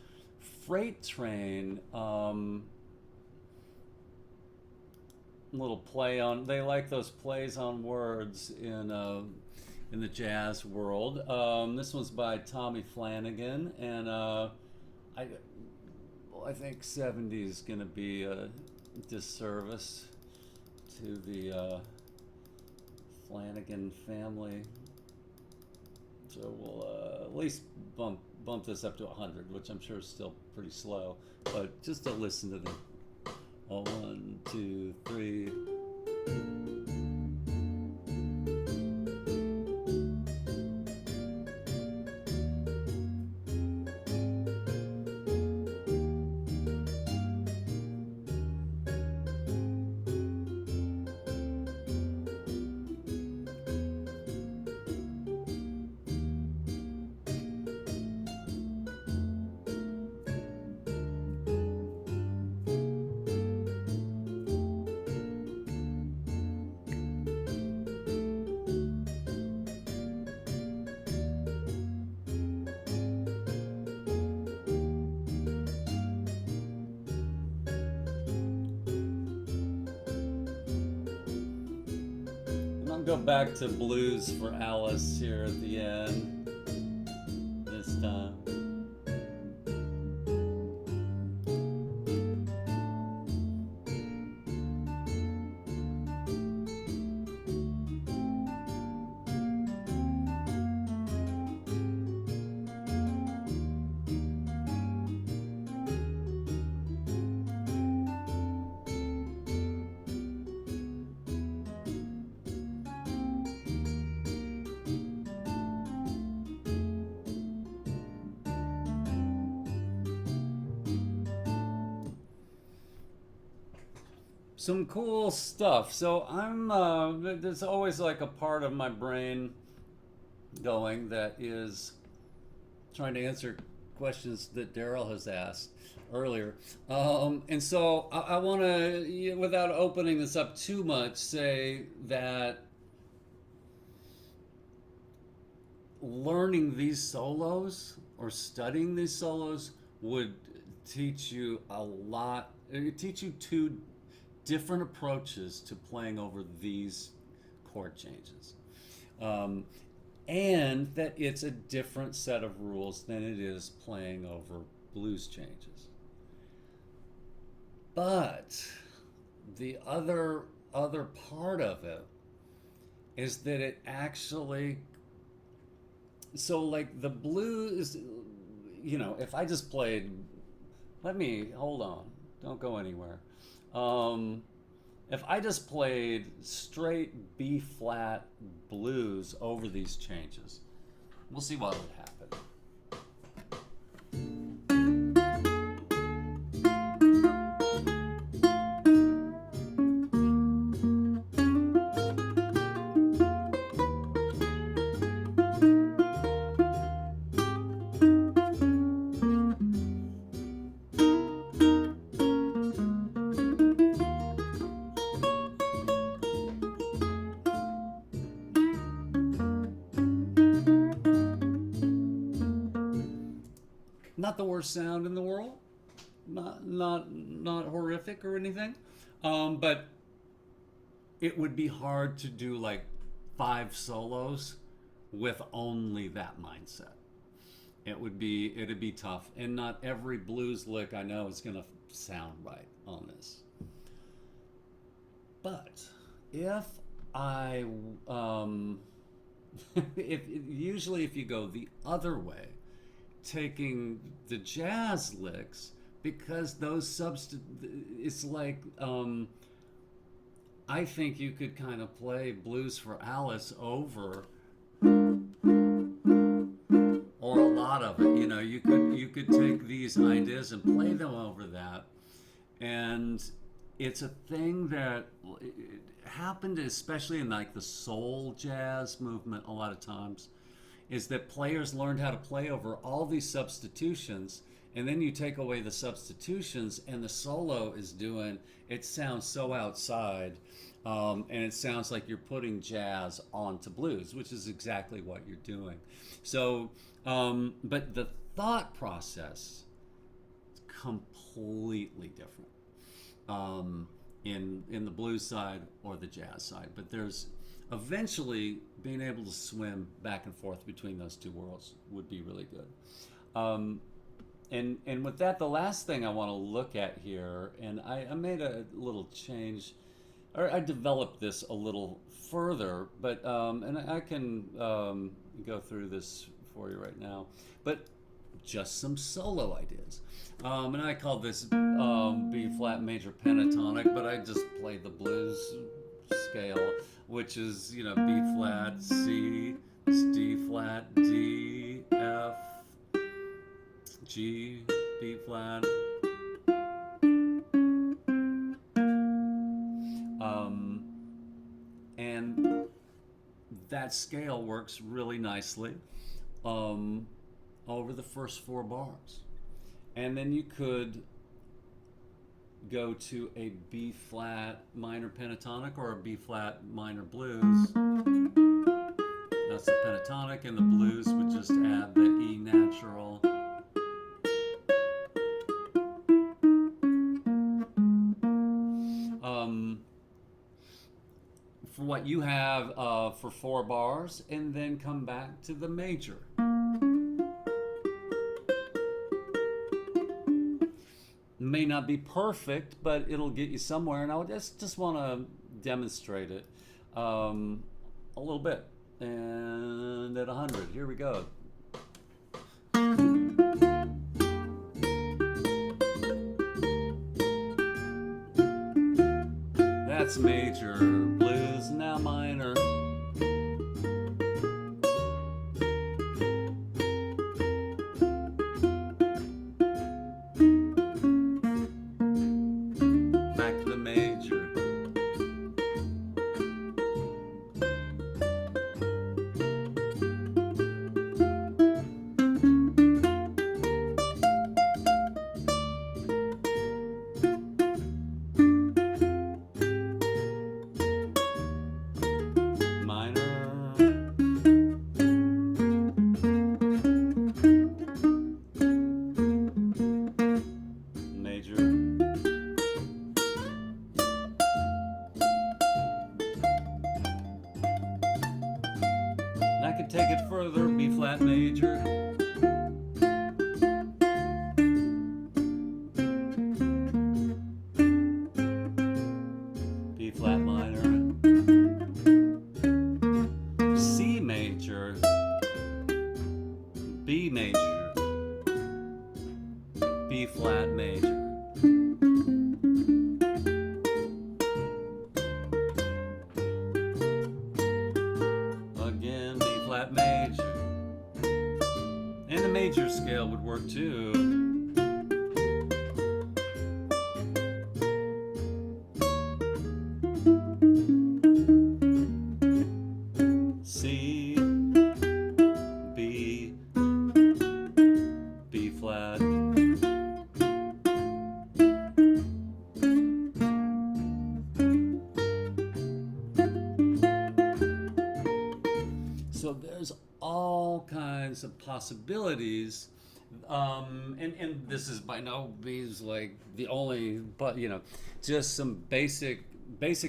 Freight Train little play on. They like those plays on words in the jazz world. This one's by Tommy Flanagan, and I think 70 is going to be a disservice to the Flanagan family. So we'll at least bump this up to 100, which I'm sure is still pretty slow. But just to listen to them. 1, 2, 3. go back to Blues for Alice here at the end this time. Some cool stuff. So there's always like a part of my brain going that is trying to answer questions that Daryl has asked earlier. And so I want to, without opening this up too much, say that learning these solos or studying these solos would teach you a lot. It would teach you two different approaches to playing over these chord changes. And that it's a different set of rules than it is playing over blues changes. But the other part of it is that it actually, so like the blues, if I just played, hold on, don't go anywhere. If I just played straight B flat blues over these changes, we'll see what would happen. Not the worst sound in the world, not horrific or anything, but it would be hard to do like 5 solos with only that mindset. It'd be tough, and not every blues lick I know is gonna sound right on this. But if I if you go the other way, taking the jazz licks, because those it's like I think you could kind of play Blues for Alice over, or a lot of it. You could take these ideas and play them over that, and it's a thing that happened especially in like the soul jazz movement a lot of times, is that players learned how to play over all these substitutions, and then you take away the substitutions and the solo is doing, it sounds so outside, and it sounds like you're putting jazz onto blues, which is exactly what you're doing. So, but the thought process is completely different in the blues side or the jazz side. But there's eventually being able to swim back and forth between those two worlds would be really good. And with that, the last thing I want to look at here, and I made a little change, or I developed this a little further, but and I can go through this for you right now, but just some solo ideas. And I call this B flat major pentatonic, but I just played the blues scale, which is, B flat, C, D flat, D, F, G, B flat. And that scale works really nicely over the first 4 bars. And then you could go to a B flat minor pentatonic or a B flat minor blues. That's the pentatonic, and the blues would just add the E natural. For what you have for 4 bars, and then come back to the major. May not be perfect, but it'll get you somewhere, and I would just want to demonstrate it a little bit. And at 100, here we go. That's major blues, now minor. Back to the major. Take it further, B flat major. B flat minor. C major. B major. B flat major. Again, B flat major. And the major scale would work too. C, B, B flat. So there's all kinds of possibilities, and this is by no means like the only, but you know, just some basic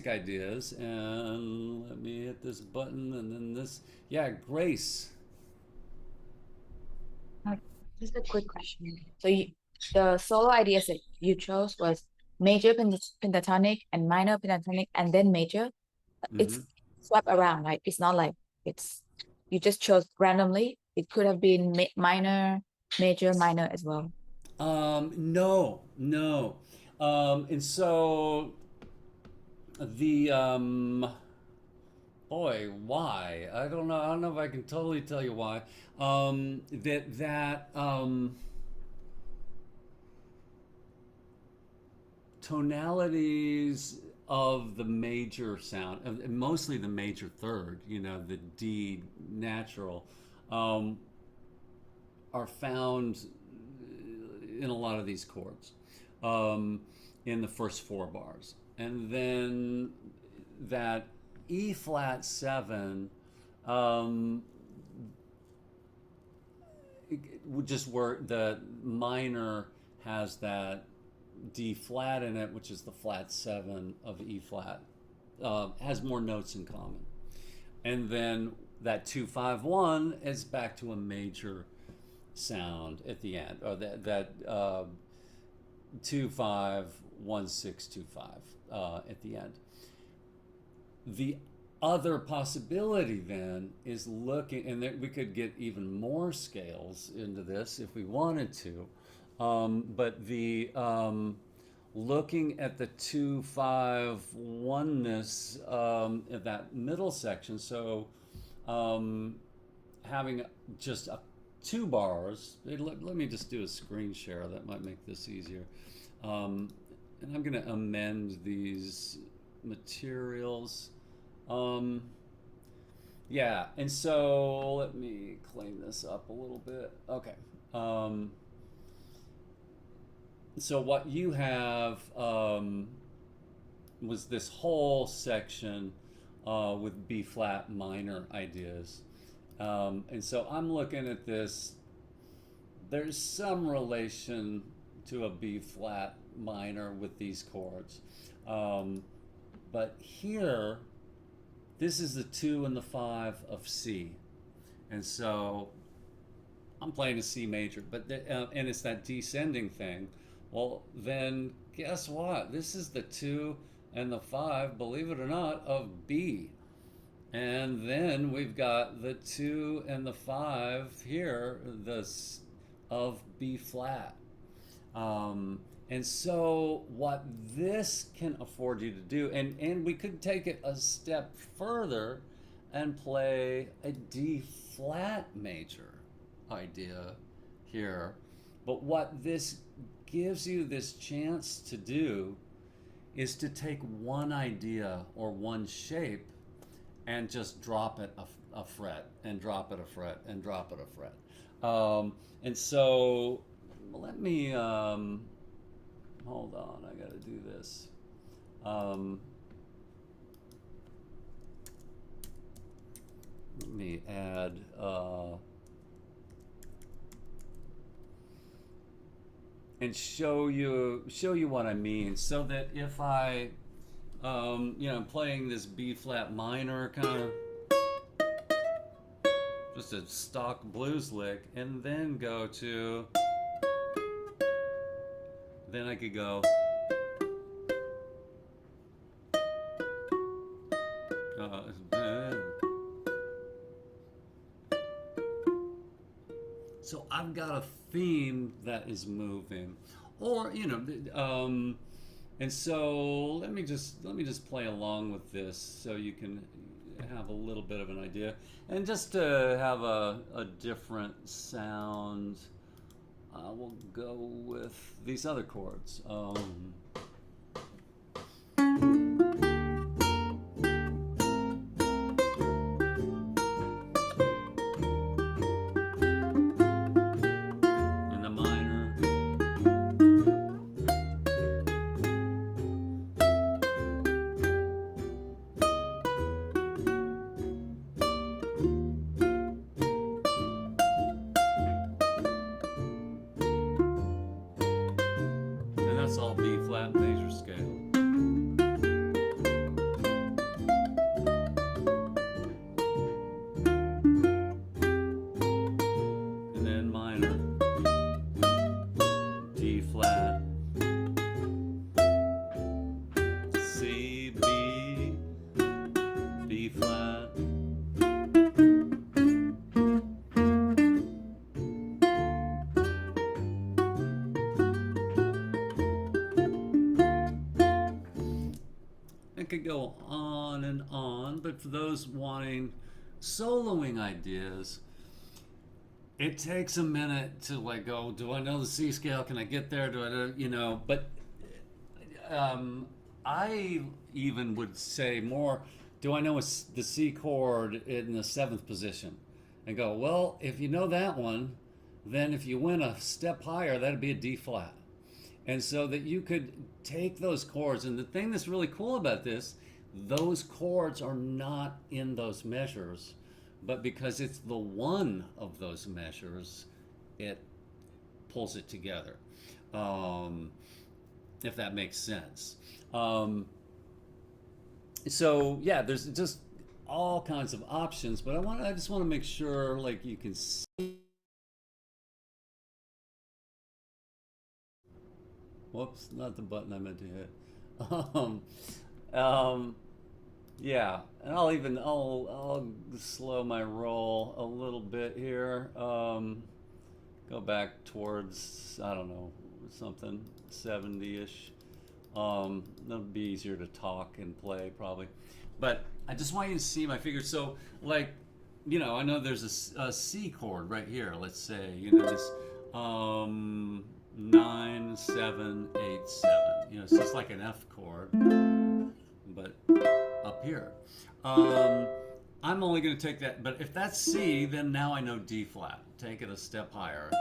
ideas. And let me hit this button, and then this. Yeah, Grace. Just a quick question. So the solo ideas that you chose was major pentatonic and minor pentatonic and then major. It's swapped around, right? It's not like it's you just chose randomly. It could have been minor, major, minor as well. No. And so the boy, why? I don't know. I don't know if I can totally tell you why. Tonalities of the major sound, mostly the major third, you know, the D natural, are found in a lot of these chords in the first 4 bars. And then that E flat 7 just where the minor has that D flat in it, which is the flat 7 of E flat, has more notes in common. And then that 2-5-1 is back to a major sound at the end, or that 2-5-1-6-2-5 at the end. The other possibility then is looking, and we could get even more scales into this if we wanted to, but the looking at the 2-5-1-ness of that middle section, so having just 2 bars. Let me just do a screen share. That might make this easier. And I'm going to amend these materials. Yeah, and so let me clean this up a little bit. Okay. So what you have was this whole section with B flat minor ideas. And so I'm looking at this. There's some relation to a B flat minor with these chords. But here, this is the 2 and the 5 of C. And so I'm playing a C major, but and it's that descending thing. Well, then guess what? This is the 2 and the 5, believe it or not, of B. And then we've got the 2 and the 5 here, of B flat. And so what this can afford you to do, and we could take it a step further and play a D flat major idea here. But what this gives you this chance to do is to take one idea or one shape and just drop it a fret and drop it a fret and drop it a fret. And so let me hold on, I gotta do this. Let me add and show you what I mean, so that if I I'm playing this B flat minor kind of just a stock blues lick, and then go to, then I could go so I've got a theme that is moving, or and so let me just play along with this so you can have a little bit of an idea, and just to have a different sound, we'll go with these other chords. In the minor. And that's all B flat major scale. And then minor. D flat. C, B, B flat. It could go on, but for those wanting soloing ideas, it takes a minute to like go, do I know the C scale? Can I get there? Do I know, but I even would say more, do I know the C chord in the 7th position? And go, well, if you know that one, then if you went a step higher, that'd be a D flat. And so that you could take those chords, and the thing that's really cool about this, those chords are not in those measures, but because it's the one of those measures, it pulls it together, if that makes sense. So yeah, there's just all kinds of options, but I just want to make sure like you can see. Whoops, not the button I meant to hit. Yeah, and I'll slow my roll a little bit here. Go back towards, I don't know, something 70-ish. That'll be easier to talk and play probably. But I just want you to see my fingers. So like, I know there's a C chord right here. Let's say, this 9, 7, 8, 7. It's just like an F chord, but up here. I'm only going to take that, but if that's C, then now I know D flat. Take it a step higher.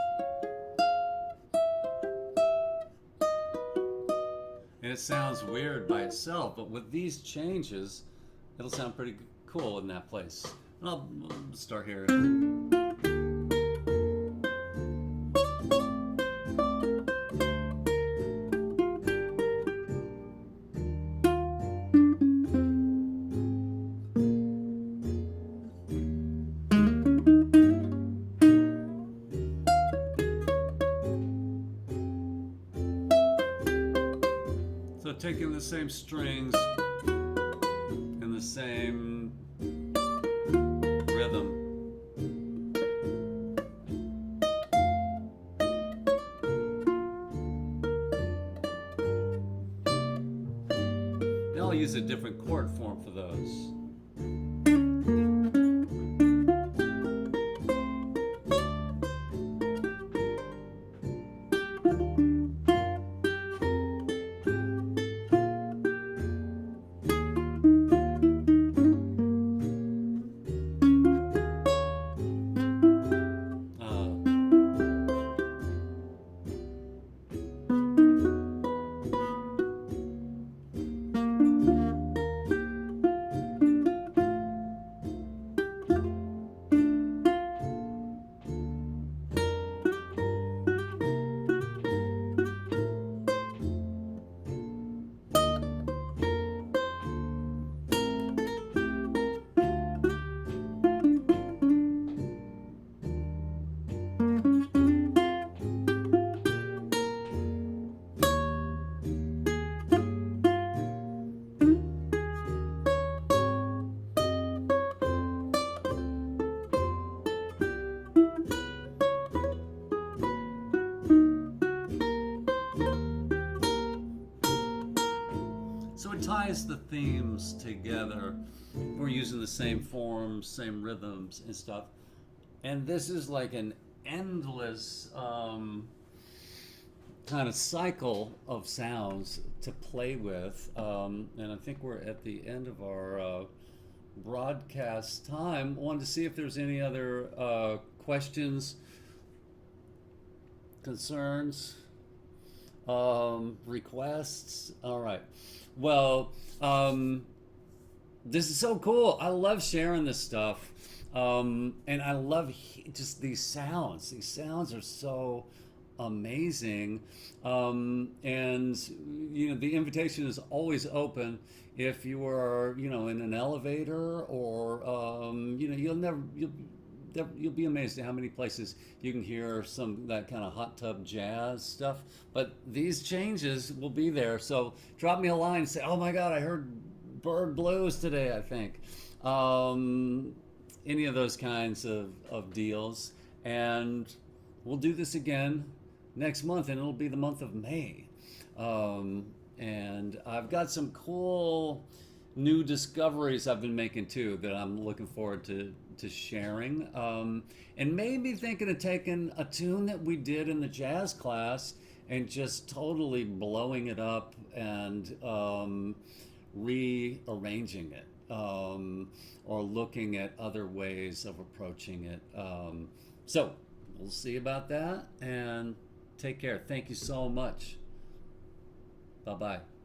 And it sounds weird by itself, but with these changes, it'll sound pretty cool in that place. And I'll start here. taking the same strings and the same rhythm. Now I'll use a different chord form for those. So it ties the themes together. We're using the same forms, same rhythms and stuff. And this is like an endless kind of cycle of sounds to play with. And I think we're at the end of our broadcast time. Wanted to see if there's any other questions, concerns, requests. All right. Well, this is so cool. I love sharing this stuff. And I love just these sounds. These sounds are so amazing. And, you know, the invitation is always open. If you are, you know, in an elevator or, you know, you'll be amazed at how many places you can hear that kind of hot tub jazz stuff. But these changes will be there. So drop me a line and say, oh my God, I heard bird blues today, I think. Any of those kinds of deals. And we'll do this again next month, and it'll be the month of May. And I've got some cool new discoveries I've been making too that I'm looking forward to sharing. And maybe thinking of taking a tune that we did in the jazz class and just totally blowing it up and rearranging it, or looking at other ways of approaching it. So we'll see about that, and take care. Thank you so much. Bye-bye.